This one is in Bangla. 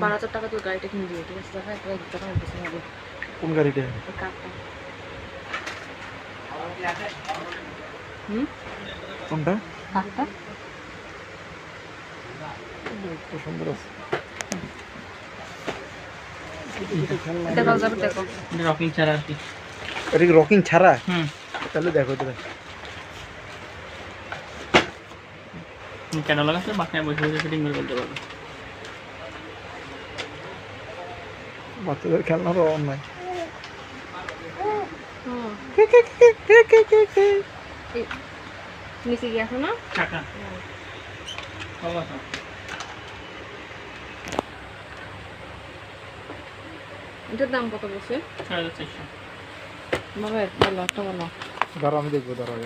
12,000 টাকা তোর গাড়িটা কিনে দিও, ঠিক আছে? টাকা একটা টাকা দিতে হবে। কোন গাড়িটা? এই কারটা। কোনটা? কারটা? তো সুন্দর আছে। দেখো যাবে দেখো। রকিং ছাড়া আর কি। এটা কি রকিং ছাড়া? তাহলে দেখো এটা। কেন লাগাচ্ছে বাসায় বসে বসে সেটিং করে বলতে পারবে। বাচ্চাদের খেলনার অন্যায়। নিচে গিয়ে আসো না? টাকা এটার দাম কত বলছে? 4,400। বাবা বলো একটা বলো। দাঁড়াও আমি দেখবো, দাঁড়াও।